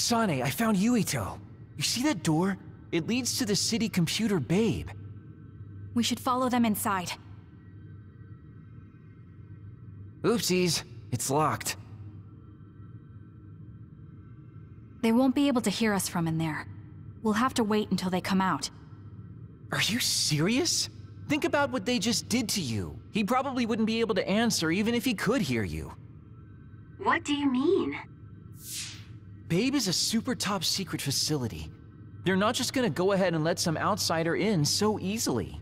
Kasane, I found Yuito. You see that door? It leads to the city computer Babe. We should follow them inside. Oopsies, it's locked. They won't be able to hear us from in there. We'll have to wait until they come out. Are you serious? Think about what they just did to you. He probably wouldn't be able to answer even if he could hear you. What do you mean? Babe is a super top secret facility. They're not just gonna go ahead and let some outsider in so easily.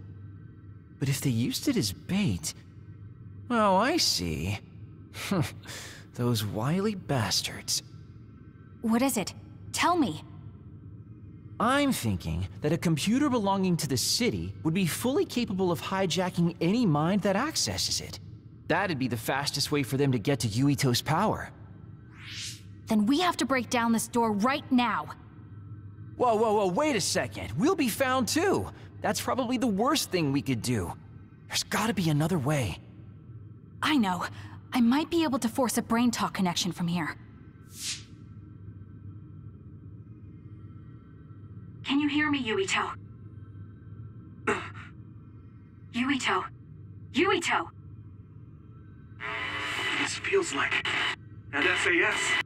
But if they used it as bait... Oh, I see. Those wily bastards. What is it? Tell me. I'm thinking that a computer belonging to the city would be fully capable of hijacking any mind that accesses it. That'd be the fastest way for them to get to Yuito's power. Then we have to break down this door right now. Whoa, wait a second. We'll be found too. That's probably the worst thing we could do. There's gotta be another way. I know. I might be able to force a brain talk connection from here. Can you hear me, Yuito? Yuito! Yuito! This feels like an SAS.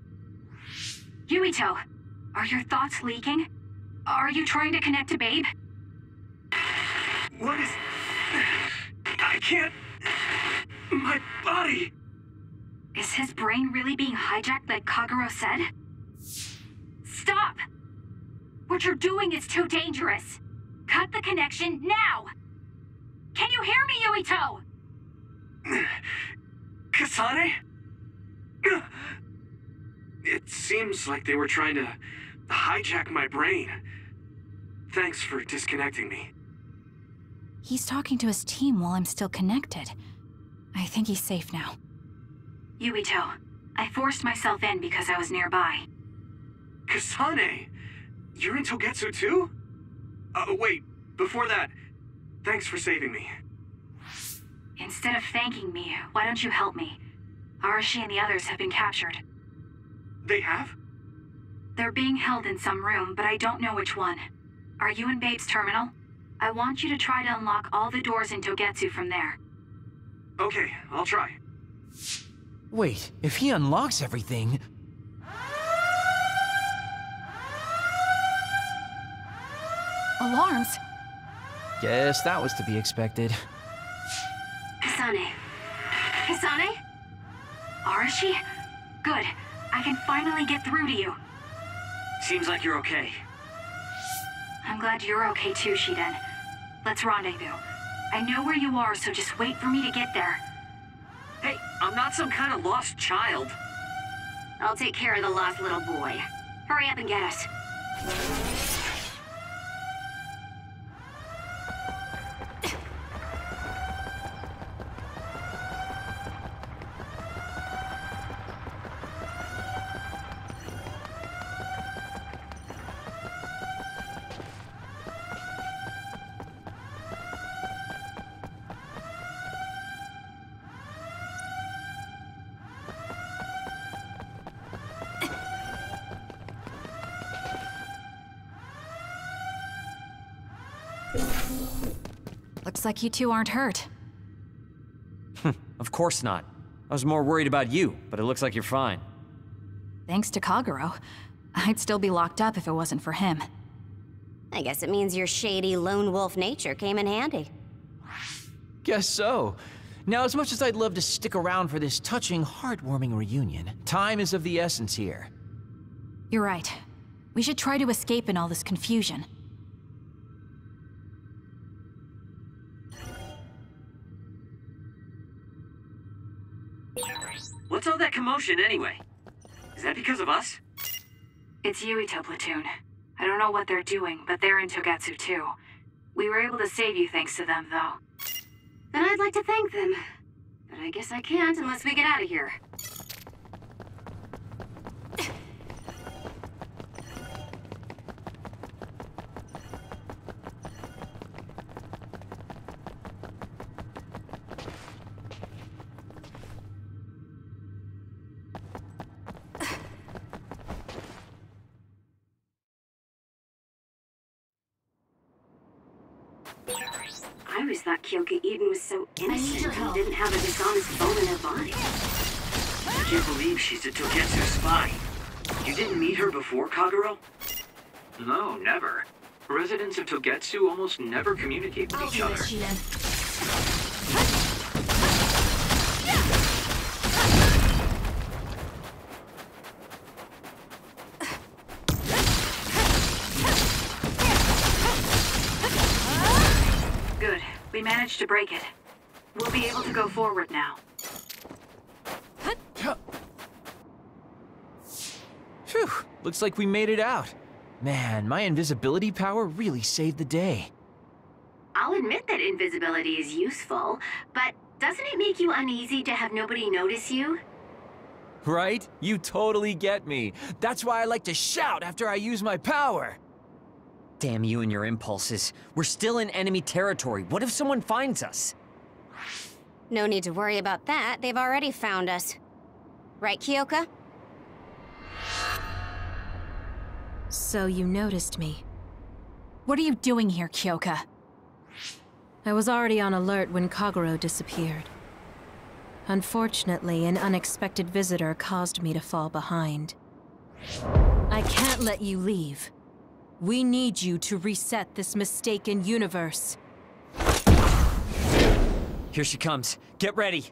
Yuito, are your thoughts leaking? Are you trying to connect to Babe? What is... I can't... My body... Is his brain really being hijacked like Kagero said? Stop! What you're doing is too dangerous. Cut the connection now! Can you hear me, Yuito? Kasane? It seems like they were trying to hijack my brain. Thanks for disconnecting me. He's talking to his team while I'm still connected. I think he's safe now. Yuito, I forced myself in because I was nearby. Kasane? You're in Togetsu too? Wait, before that, thanks for saving me. Instead of thanking me, why don't you help me? Arashi and the others have been captured. They have? They're being held in some room, but I don't know which one. Are you in Babe's terminal? I want you to try to unlock all the doors in Togetsu from there. Okay, I'll try. Wait, if he unlocks everything... Alarms? Guess that was to be expected. Kasane. Kasane? Arashi? Good. I can finally get through to you. Seems like you're okay. I'm glad you're okay too, Shiden. Let's rendezvous. I know where you are, so just wait for me to get there. Hey, I'm not some kind of lost child. I'll take care of the lost little boy. Hurry up and get us. Looks like you two aren't hurt. Of course not. I was more worried about you, but it looks like you're fine. Thanks to Kagero. I'd still be locked up if it wasn't for him. I guess it means your shady lone wolf nature came in handy. Guess so. Now, as much as I'd love to stick around for this touching, heartwarming reunion, time is of the essence here. You're right. We should try to escape in all this confusion. What's all that commotion anyway? Is that because of us? It's Yuito platoon. I don't know what they're doing, but they're in Togetsu too. We were able to save you thanks to them, though. Then I'd like to thank them. But I guess I can't unless we get out of here. I always thought Kyoka Eden was so innocent and didn't have a dishonest bone in her body. I can't believe she's a Togetsu spy. You didn't meet her before, Kagero? No, never. Residents of Togetsu almost never communicate with each other. Good. We managed to break it. We'll be able to go forward now. Phew, looks like we made it out. Man, my invisibility power really saved the day. I'll admit that invisibility is useful, but doesn't it make you uneasy to have nobody notice you? Right? You totally get me. That's why I like to shout after I use my power. Damn you and your impulses. We're still in enemy territory. What if someone finds us? No need to worry about that. They've already found us. Right, Kyoka? So you noticed me. What are you doing here, Kyoka? I was already on alert when Kagero disappeared. Unfortunately, an unexpected visitor caused me to fall behind. I can't let you leave. We need you to reset this mistaken universe. Here she comes. Get ready.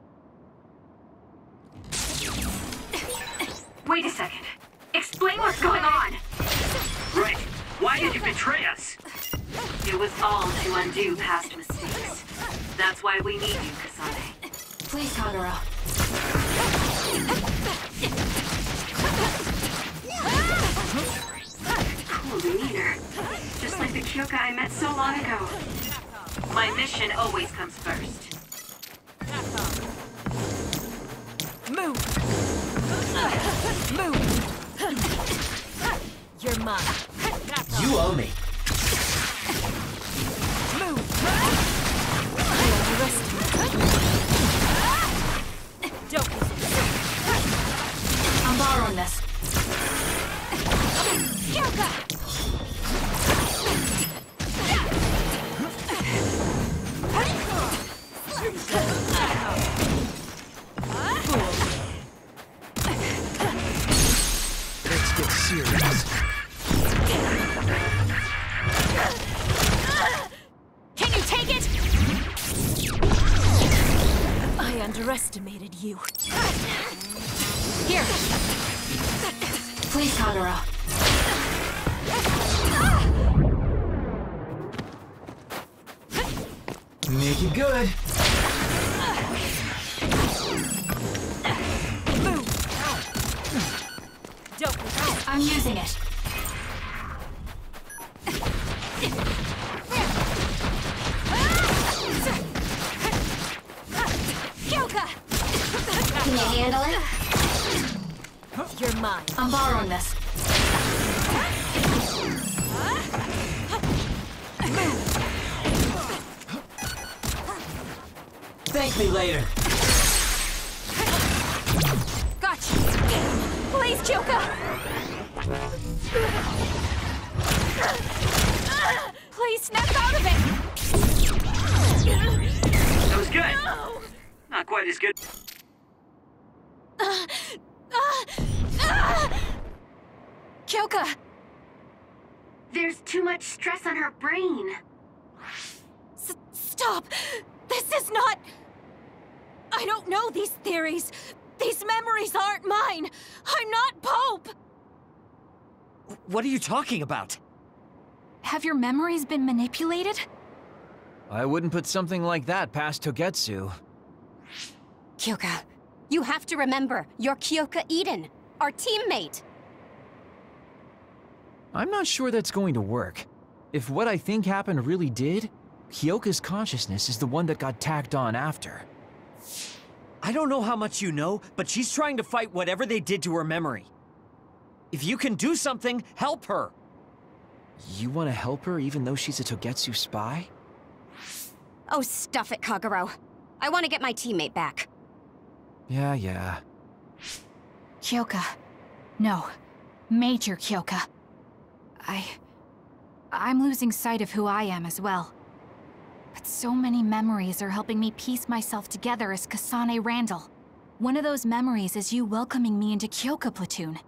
Wait a second. Explain what's going on! Right. Why did you betray us? It was all to undo past mistakes. That's why we need you, Kasane. Please, Kagero. Cool demeanor. Just like the Kyoka I met so long ago. My mission always comes first. Move! Move! You're mine. You owe me. Move! Don't resist. I'm borrowing this. Kyoka! Let's get serious. Can you take it? I underestimated you. Here. Please, Kagero. Make it good. Don't. I'm using it. Kyoka! Can you handle it? You're mine. I'm borrowing this. Thank me later. Gotcha. Please, Kyoka! Please snap out of it! That was good. No! Not quite as good. Kyoka! There's too much stress on her brain. Stop! This is not... I don't know these theories. These memories aren't mine. I'm not Pope! What are you talking about? Have your memories been manipulated? I wouldn't put something like that past Togetsu. Kyoka, you have to remember, you're Kyoka Eden, our teammate. I'm not sure that's going to work. If what I think happened really did, Kyoka's consciousness is the one that got tacked on after. I don't know how much you know, but she's trying to fight whatever they did to her memory. If you can do something, help her. You want to help her even though she's a Togetsu spy? Oh, stuff it, Kagero. I want to get my teammate back. Yeah. Kyoka. No. Major Kyoka. I'm losing sight of who I am as well. But so many memories are helping me piece myself together as Kasane Randall. One of those memories is you welcoming me into Kyoka Platoon.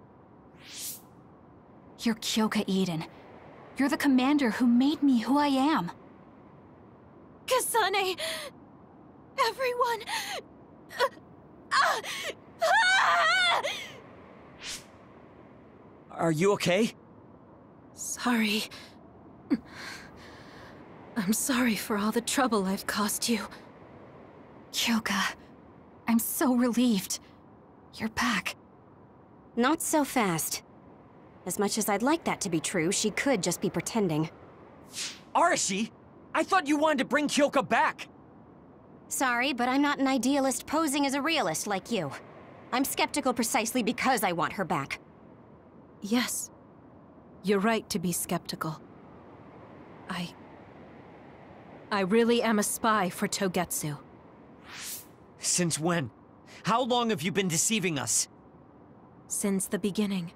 You're Kyoka Eden. You're the commander who made me who I am. Kasane! Everyone! Are you okay? Sorry. I'm sorry for all the trouble I've caused you. Kyoka, I'm so relieved. You're back. Not so fast. As much as I'd like that to be true, she could just be pretending. Arashi! I thought you wanted to bring Kyoka back! Sorry, but I'm not an idealist posing as a realist like you. I'm skeptical precisely because I want her back. Yes. You're right to be skeptical. I really am a spy for Togetsu. Since when? How long have you been deceiving us? Since the beginning.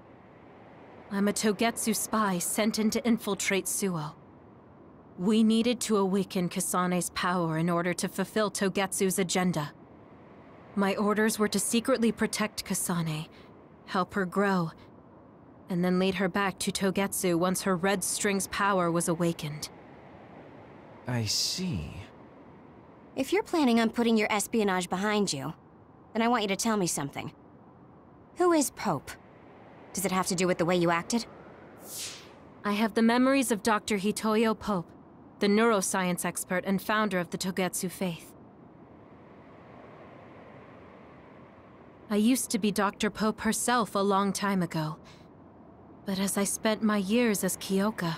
I'm a Togetsu spy sent in to infiltrate Suo. We needed to awaken Kasane's power in order to fulfill Togetsu's agenda. My orders were to secretly protect Kasane, help her grow, and then lead her back to Togetsu once her Red String's power was awakened. I see. If you're planning on putting your espionage behind you, then I want you to tell me something. Who is Pope? Does it have to do with the way you acted? I have the memories of Dr. Hitoyo Pope, the neuroscience expert and founder of the Togetsu faith. I used to be Dr. Pope herself a long time ago, but as I spent my years as Kyoka,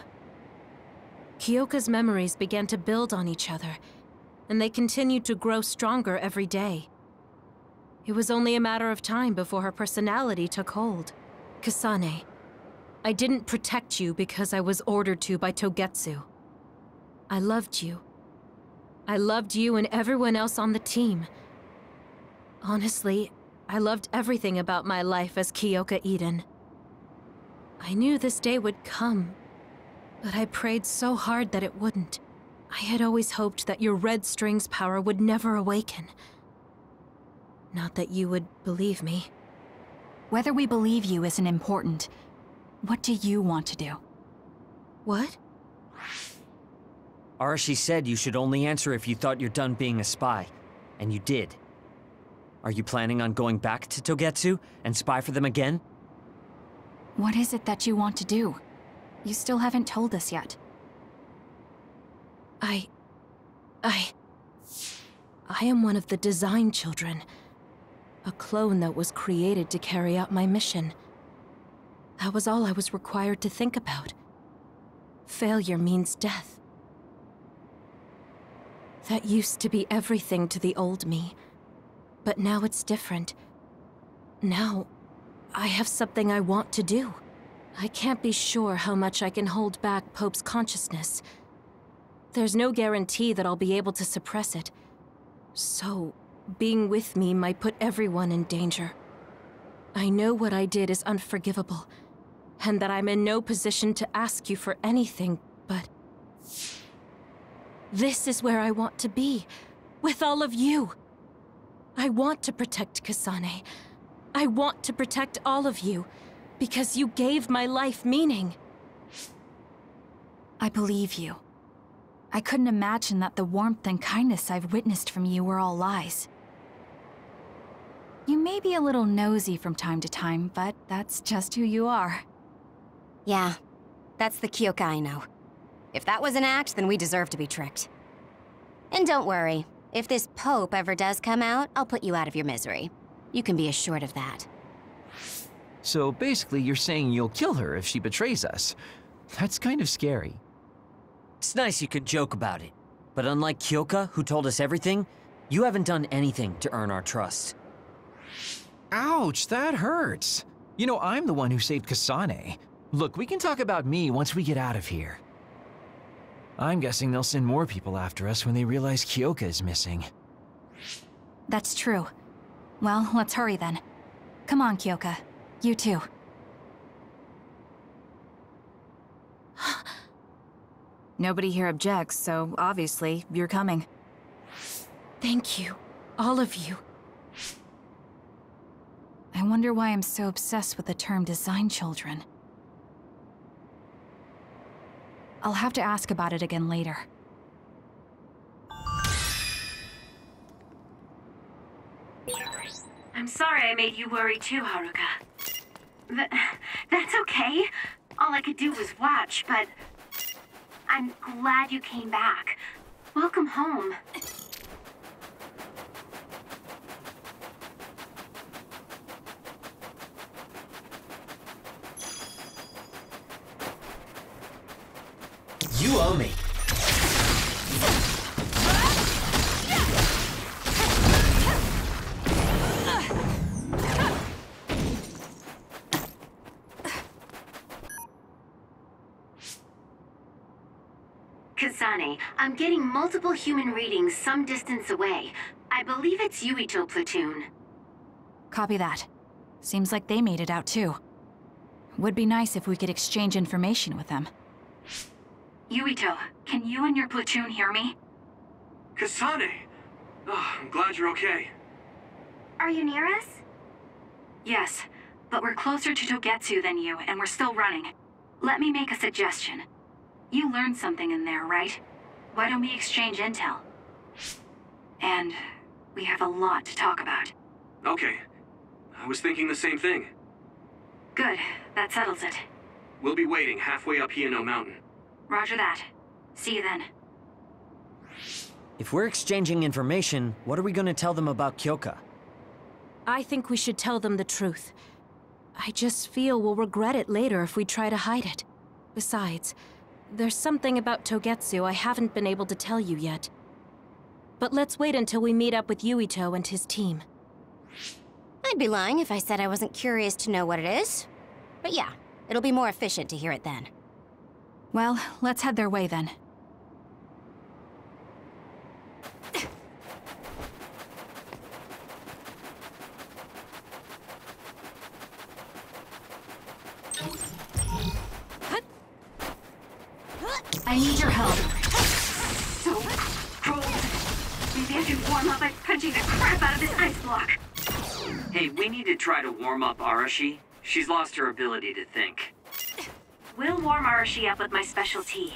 Kyoka's memories began to build on each other, and they continued to grow stronger every day. It was only a matter of time before her personality took hold. Kasane, I didn't protect you because I was ordered to by Togetsu. I loved you. I loved you and everyone else on the team. Honestly, I loved everything about my life as Kyoka Eden. I knew this day would come, but I prayed so hard that it wouldn't. I had always hoped that your Red String's power would never awaken. Not that you would believe me. Whether we believe you isn't important. What do you want to do? What? Arashi said you should only answer if you thought you're done being a spy, and you did. Are you planning on going back to Togetsu and spy for them again? What is it that you want to do? You still haven't told us yet. I am one of the design children. A clone that was created to carry out my mission. That was all I was required to think about. Failure means death. That used to be everything to the old me. But now it's different. Now, I have something I want to do. I can't be sure how much I can hold back Pope's consciousness. There's no guarantee that I'll be able to suppress it. So, being with me might put everyone in danger. I know what I did is unforgivable, and that I'm in no position to ask you for anything, but... this is where I want to be, with all of you. I want to protect Kasane. I want to protect all of you, because you gave my life meaning. I believe you. I couldn't imagine that the warmth and kindness I've witnessed from you were all lies. You may be a little nosy from time to time, but that's just who you are. Yeah, that's the Kyoka I know. If that was an act, then we deserve to be tricked. And don't worry, if this Pope ever does come out, I'll put you out of your misery. You can be assured of that. So basically, you're saying you'll kill her if she betrays us. That's kind of scary. It's nice you could joke about it, but unlike Kyoka, who told us everything, you haven't done anything to earn our trust. Ouch, that hurts. You know, I'm the one who saved Kasane. Look, we can talk about me once we get out of here. I'm guessing they'll send more people after us when they realize Kyoka is missing. That's true. Well, let's hurry then. Come on, Kyoka. You too. Nobody here objects, so obviously, you're coming. Thank you. All of you. I wonder why I'm so obsessed with the term design children. I'll have to ask about it again later. I'm sorry I made you worry too, Haruka. That's okay. All I could do was watch, but I'm glad you came back. Welcome home. You owe me. Kasane, I'm getting multiple human readings some distance away. I believe it's Yuito platoon. Copy that. Seems like they made it out too. Would be nice if we could exchange information with them. Yuito, can you and your platoon hear me? Kasane! Oh, I'm glad you're okay. Are you near us? Yes, but we're closer to Togetsu than you, and we're still running. Let me make a suggestion. You learned something in there, right? Why don't we exchange intel? And we have a lot to talk about. Okay. I was thinking the same thing. Good, that settles it. We'll be waiting halfway up Hieno Mountain. Roger that. See you then. If we're exchanging information, what are we gonna tell them about Kyoka? I think we should tell them the truth. I just feel we'll regret it later if we try to hide it. Besides, there's something about Togetsu I haven't been able to tell you yet. But let's wait until we meet up with Yuito and his team. I'd be lying if I said I wasn't curious to know what it is. But yeah, it'll be more efficient to hear it then. Well, let's head their way then. I need your help. So cold. Maybe I can warm up by punching the crap out of this ice block. Hey, we need to try to warm up Arashi. She's lost her ability to think. We'll warm Arashi up with my special tea.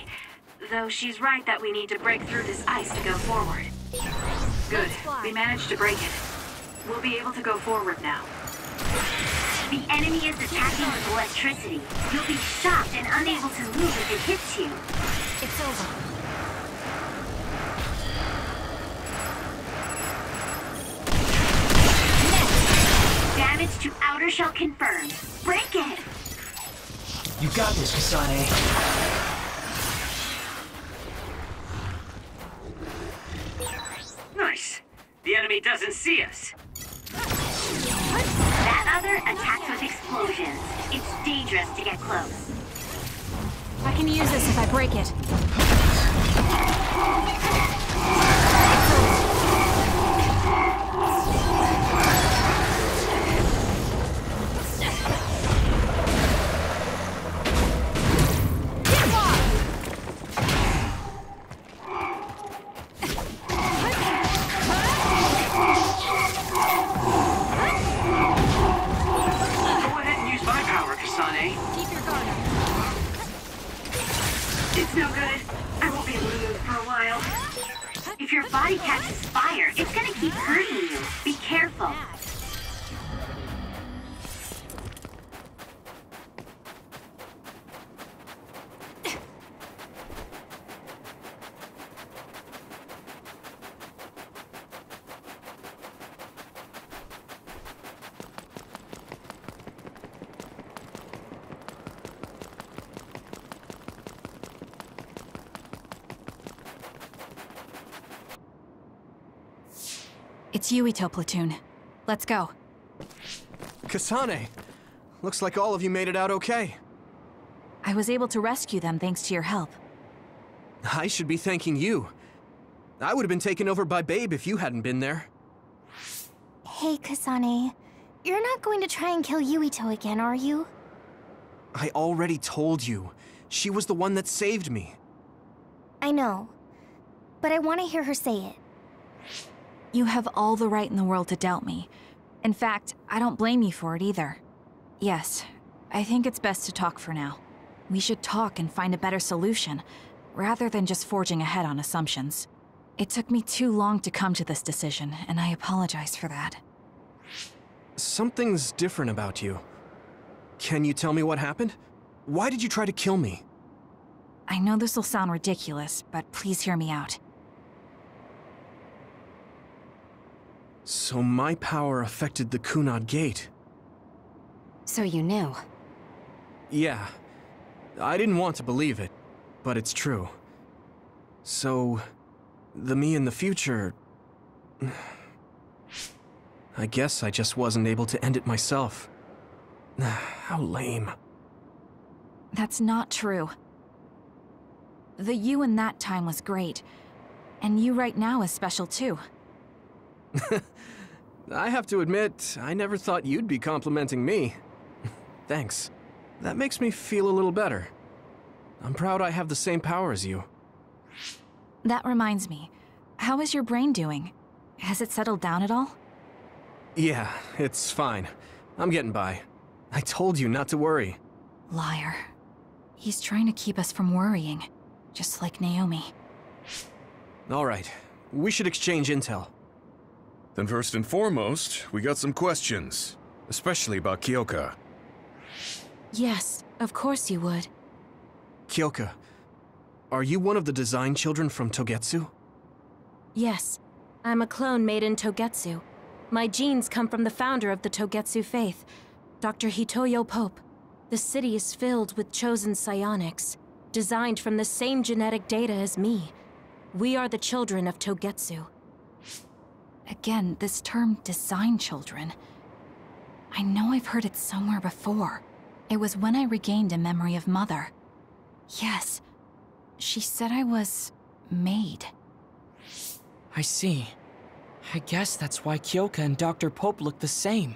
Though she's right that we need to break through this ice to go forward. Good. We managed to break it. We'll be able to go forward now. The enemy is attacking with electricity. You'll be shocked and unable to move if it hits you. It's over. Damage to outer shell confirmed. Break it! You got this, Kasane. Nice. The enemy doesn't see us. That other attacks with explosions. It's dangerous to get close. I can use this if I break it. It's no good. I won't be able to move for a while. If your body catches fire, it's gonna keep hurting you. Be careful. It's Yuito platoon. Let's go. Kasane! Looks like all of you made it out okay. I was able to rescue them thanks to your help. I should be thanking you. I would have been taken over by Babe if you hadn't been there. Hey, Kasane. You're not going to try and kill Yuito again, are you? I already told you. She was the one that saved me. I know. But I want to hear her say it. You have all the right in the world to doubt me. In fact, I don't blame you for it either. Yes, I think it's best to talk for now. We should talk and find a better solution, rather than just forging ahead on assumptions. It took me too long to come to this decision, and I apologize for that. Something's different about you. Can you tell me what happened? Why did you try to kill me? I know this will sound ridiculous, but please hear me out. So my power affected the Kunad Gate. So you knew. Yeah. I didn't want to believe it, but it's true. So, the me in the future... I guess I just wasn't able to end it myself. How lame. That's not true. The you in that time was great, and you right now is special too. I have to admit, I never thought you'd be complimenting me. Thanks. That makes me feel a little better. I'm proud I have the same power as you. That reminds me, how is your brain doing? Has it settled down at all? Yeah, it's fine. I'm getting by. I told you not to worry. Liar. He's trying to keep us from worrying, just like Naomi. All right, we should exchange intel. Then first and foremost, we got some questions, especially about Kyoka. Yes, of course you would. Kyoka, are you one of the design children from Togetsu? Yes, I'm a clone made in Togetsu. My genes come from the founder of the Togetsu faith, Dr. Hitoyo Pope. The city is filled with chosen psionics, designed from the same genetic data as me. We are the children of Togetsu. Again, this term, design children. I know I've heard it somewhere before. It was when I regained a memory of Mother. Yes, she said I was... made. I see. I guess that's why Kyoka and Dr. Pope look the same.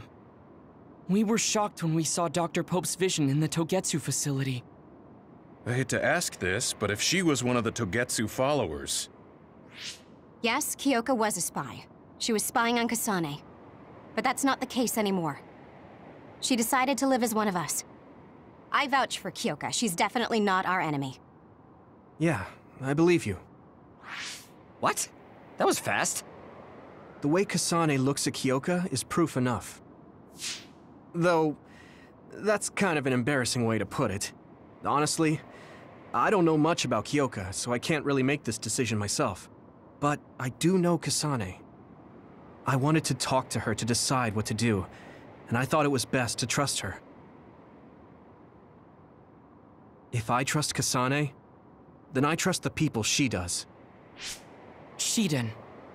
We were shocked when we saw Dr. Pope's vision in the Togetsu facility. I hate to ask this, but if she was one of the Togetsu followers... Yes, Kyoka was a spy. She was spying on Kasane. But that's not the case anymore. She decided to live as one of us. I vouch for Kyoka. She's definitely not our enemy. Yeah, I believe you. What? That was fast. The way Kasane looks at Kyoka is proof enough. Though, that's kind of an embarrassing way to put it. Honestly, I don't know much about Kyoka, so I can't really make this decision myself. But I do know Kasane. I wanted to talk to her to decide what to do, and I thought it was best to trust her. If I trust Kasane, then I trust the people she does. Shiden,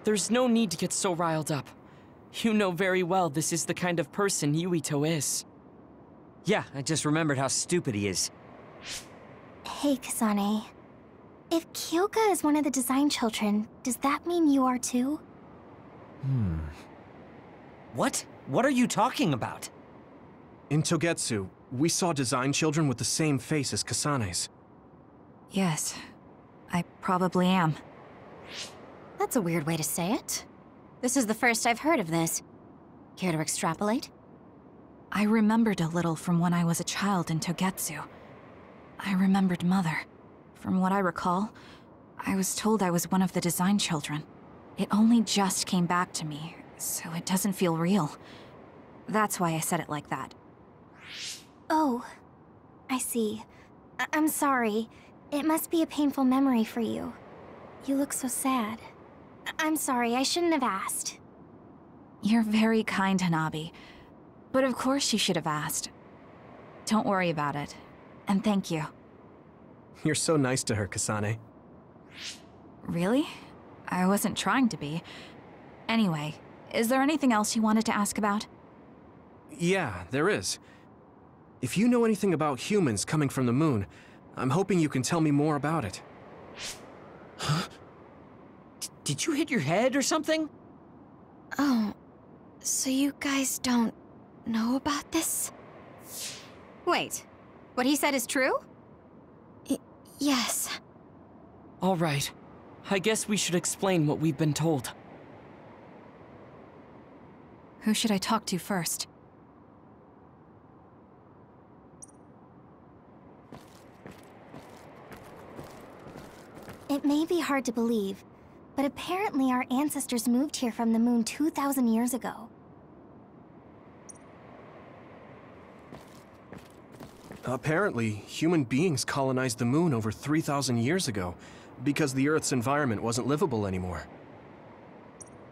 there's no need to get so riled up. You know very well this is the kind of person Yuito is. Yeah, I just remembered how stupid he is. Hey, Kasane. If Kyoka is one of the design children, does that mean you are too? What? What are you talking about? In Togetsu, we saw design children with the same face as Kasane's. Yes, I probably am. That's a weird way to say it. This is the first I've heard of this. Care to extrapolate? I remembered a little from when I was a child in Togetsu. I remembered Mother. From what I recall, I was told I was one of the design children. It only just came back to me, so it doesn't feel real. That's why I said it like that. Oh, I see. I'm sorry. It must be a painful memory for you. You look so sad. I'm sorry, I shouldn't have asked. You're very kind, Hanabi. But of course you should have asked. Don't worry about it. And thank you. You're so nice to her, Kasane. Really? I wasn't trying to be. Anyway, is there anything else you wanted to ask about? Yeah, there is. If you know anything about humans coming from the moon, I'm hoping you can tell me more about it. Huh? Did you hit your head or something? Oh, so you guys don't know about this? Wait, what he said is true? Yes. All right. I guess we should explain what we've been told. Who should I talk to first? It may be hard to believe, but apparently our ancestors moved here from the moon 2,000 years ago. Apparently, human beings colonized the moon over 3,000 years ago because the Earth's environment wasn't livable anymore.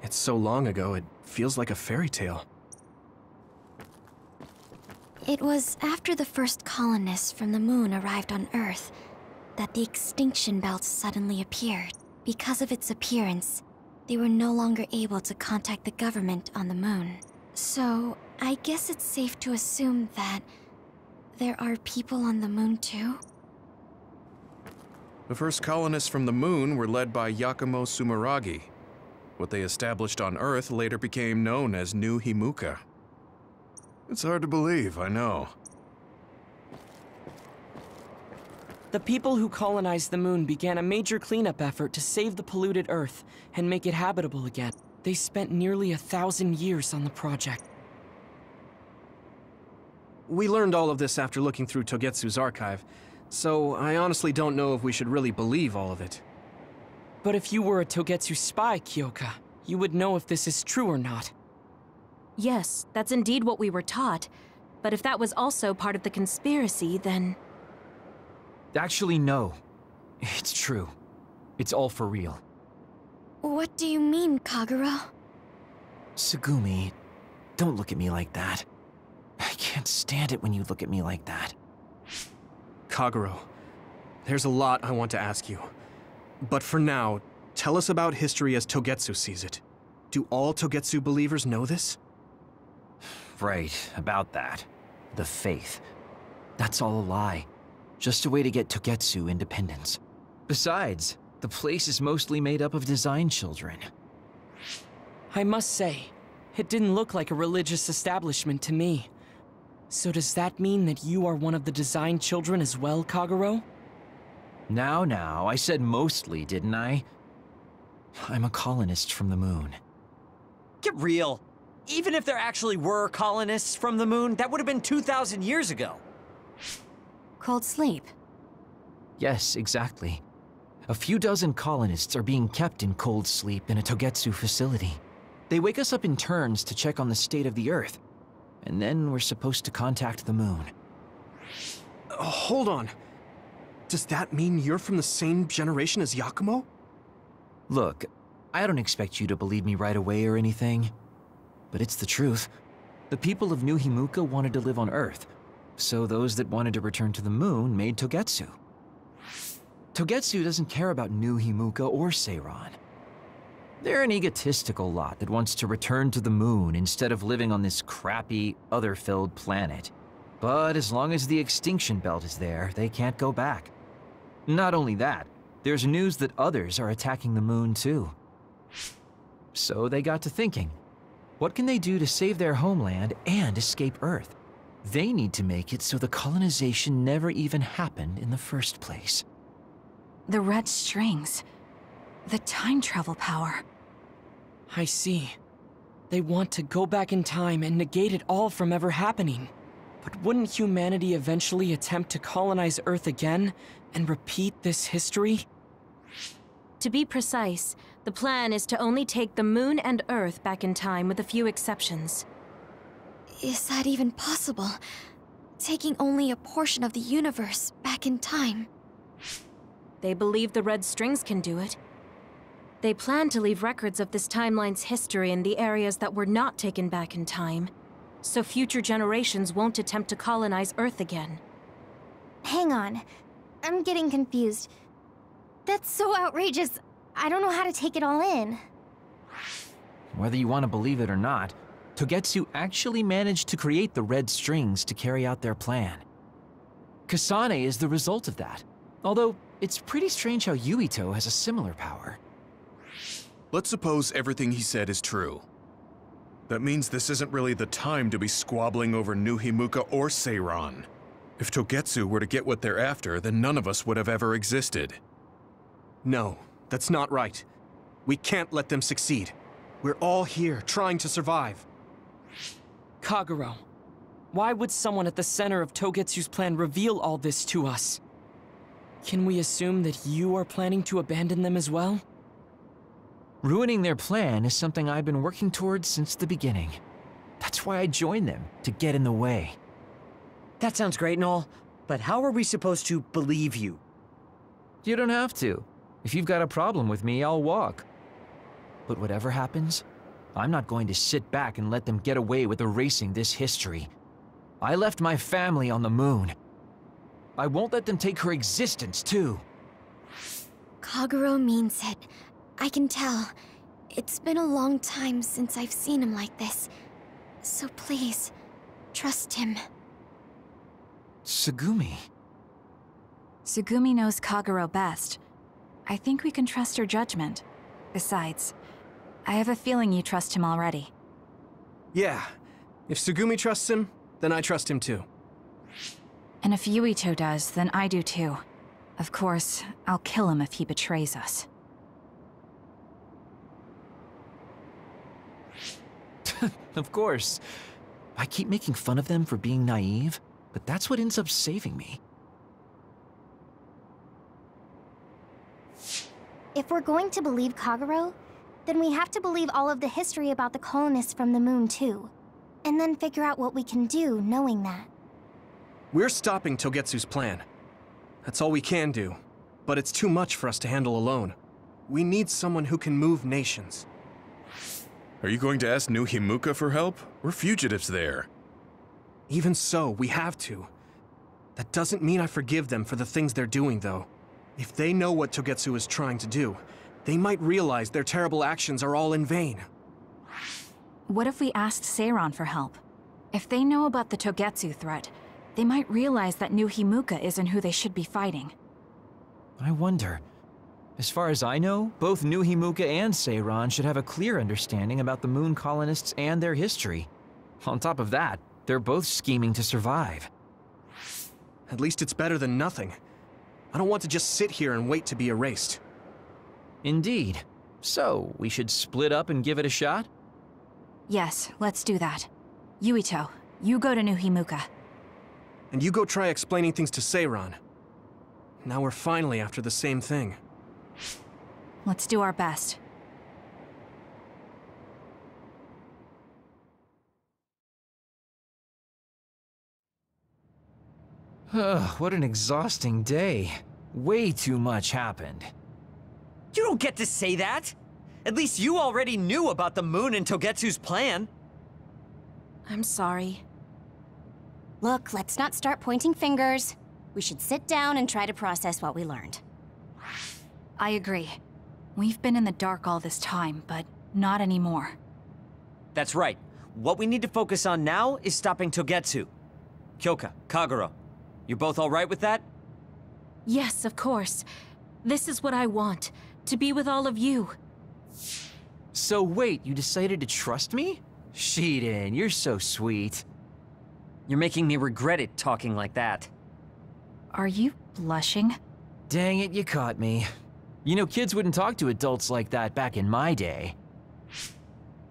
It's so long ago, it feels like a fairy tale. It was after the first colonists from the moon arrived on Earth that the extinction belt suddenly appeared. Because of its appearance, they were no longer able to contact the government on the moon. So, I guess it's safe to assume that there are people on the moon too? The first colonists from the moon were led by Yakumo Sumeragi. What they established on Earth later became known as New Himuka. It's hard to believe, I know. The people who colonized the moon began a major cleanup effort to save the polluted Earth and make it habitable again. They spent nearly 1,000 years on the project. We learned all of this after looking through Togetsu's archive, so I honestly don't know if we should really believe all of it. But if you were a Togetsu spy, Kyoka, you would know if this is true or not. Yes, that's indeed what we were taught. But if that was also part of the conspiracy, then... Actually, no. It's true. It's all for real. What do you mean, Kagero? Tsugumi, don't look at me like that. I can't stand it when you look at me like that. Kagero, there's a lot I want to ask you. But for now, tell us about history as Togetsu sees it. Do all Togetsu believers know this? Right, about that. The faith. That's all a lie. Just a way to get Togetsu independence. Besides, the place is mostly made up of design children. I must say, it didn't look like a religious establishment to me. So does that mean that you are one of the design children as well, Kagero? Now, I said mostly, didn't I? I'm a colonist from the moon. Get real. Even if there actually were colonists from the moon, that would have been 2,000 years ago. Cold sleep. Yes, exactly. A few dozen colonists are being kept in cold sleep in a Togetsu facility. They wake us up in turns to check on the state of the Earth, and then we're supposed to contact the moon. Hold on. Does that mean you're from the same generation as Yakumo? Look, I don't expect you to believe me right away or anything, but it's the truth. The people of New Himuka wanted to live on Earth, so those that wanted to return to the moon made Togetsu. Togetsu doesn't care about New Himuka or Seiran. They're an egotistical lot that wants to return to the moon instead of living on this crappy, other-filled planet. But as long as the extinction belt is there, they can't go back. Not only that, there's news that others are attacking the moon too. So they got to thinking, what can they do to save their homeland and escape Earth? They need to make it so the colonization never even happened in the first place. The red strings. The time travel power. I see. They want to go back in time and negate it all from ever happening. But wouldn't humanity eventually attempt to colonize Earth again and repeat this history? To be precise, the plan is to only take the moon and Earth back in time with a few exceptions. Is that even possible? Taking only a portion of the universe back in time? They believe the red strings can do it. They plan to leave records of this timeline's history in the areas that were not taken back in time, so future generations won't attempt to colonize Earth again. Hang on. I'm getting confused. That's so outrageous. I don't know how to take it all in. Whether you want to believe it or not, Togetsu actually managed to create the red strings to carry out their plan. Kasane is the result of that, although it's pretty strange how Yuito has a similar power. Let's suppose everything he said is true. That means this isn't really the time to be squabbling over New Himuka or Seiran. If Togetsu were to get what they're after, then none of us would have ever existed. No, that's not right. We can't let them succeed. We're all here, trying to survive. Kagero, why would someone at the center of Togetsu's plan reveal all this to us? Can we assume that you are planning to abandon them as well? Ruining their plan is something I've been working towards since the beginning. That's why I joined them, to get in the way. That sounds great and all, but how are we supposed to believe you? You don't have to. If you've got a problem with me, I'll walk. But whatever happens, I'm not going to sit back and let them get away with erasing this history. I left my family on the moon. I won't let them take her existence, too. Kagero means it. I can tell. It's been a long time since I've seen him like this. So please, trust him. Tsugumi. Tsugumi knows Kagero best. I think we can trust her judgment. Besides, I have a feeling you trust him already. Yeah. If Tsugumi trusts him, then I trust him too. And if Yuito does, then I do too. Of course, I'll kill him if he betrays us. Of course. I keep making fun of them for being naive, but that's what ends up saving me. If we're going to believe Kagero, then we have to believe all of the history about the colonists from the moon too. And then figure out what we can do knowing that. We're stopping Togetsu's plan. That's all we can do. But it's too much for us to handle alone. We need someone who can move nations. Are you going to ask New Himuka for help? We're fugitives there. Even so, we have to. That doesn't mean I forgive them for the things they're doing, though. If they know what Togetsu is trying to do, they might realize their terrible actions are all in vain. What if we asked Seiran for help? If they know about the Togetsu threat, they might realize that New Himuka isn't who they should be fighting. I wonder. As far as I know, both New Himuka and Seiran should have a clear understanding about the moon colonists and their history. On top of that, they're both scheming to survive. At least it's better than nothing. I don't want to just sit here and wait to be erased. Indeed. So, we should split up and give it a shot? Yes, let's do that. Yuito, you go to New Himuka. And you go try explaining things to Seiran. Now we're finally after the same thing. Let's do our best. What an exhausting day. Way too much happened. You don't get to say that! At least you already knew about the moon and Togetsu's plan. I'm sorry. Look, let's not start pointing fingers. We should sit down and try to process what we learned. I agree. We've been in the dark all this time, but not anymore. That's right. What we need to focus on now is stopping Togetsu. Kyoka, Kagero, you both alright with that? Yes, of course. This is what I want. To be with all of you. So wait, you decided to trust me? Shiden, you're so sweet. You're making me regret it talking like that. Are you blushing? Dang it, you caught me. You know, kids wouldn't talk to adults like that back in my day.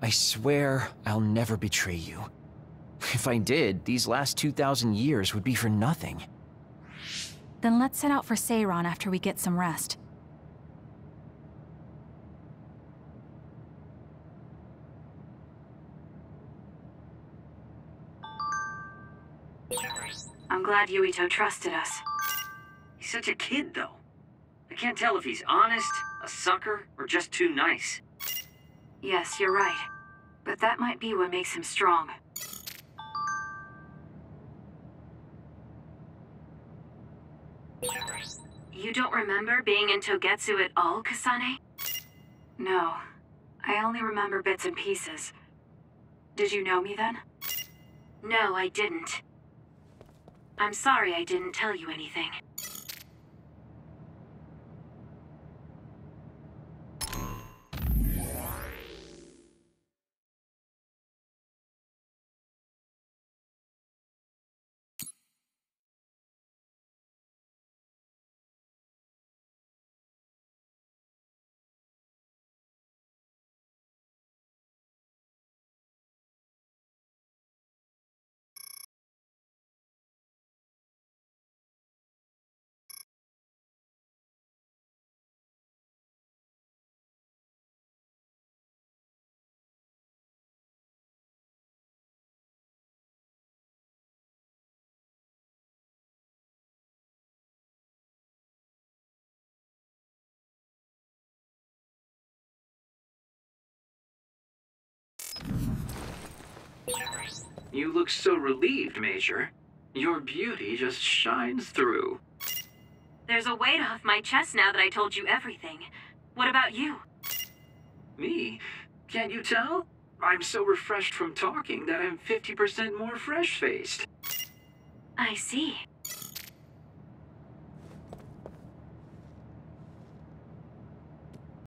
I swear I'll never betray you. If I did, these last 2,000 years would be for nothing. Then let's set out for Seiran after we get some rest. I'm glad Yuito trusted us. He's such a kid, though. I can't tell if he's honest, a sucker, or just too nice. Yes, you're right. But that might be what makes him strong. You don't remember being in Togetsu at all, Kasane? No. I only remember bits and pieces. Did you know me then? No, I didn't. I'm sorry I didn't tell you anything. You look so relieved, Major. Your beauty just shines through. There's a weight off my chest now that I told you everything. What about you? Me? Can't you tell? I'm so refreshed from talking that I'm 50% more fresh-faced. I see.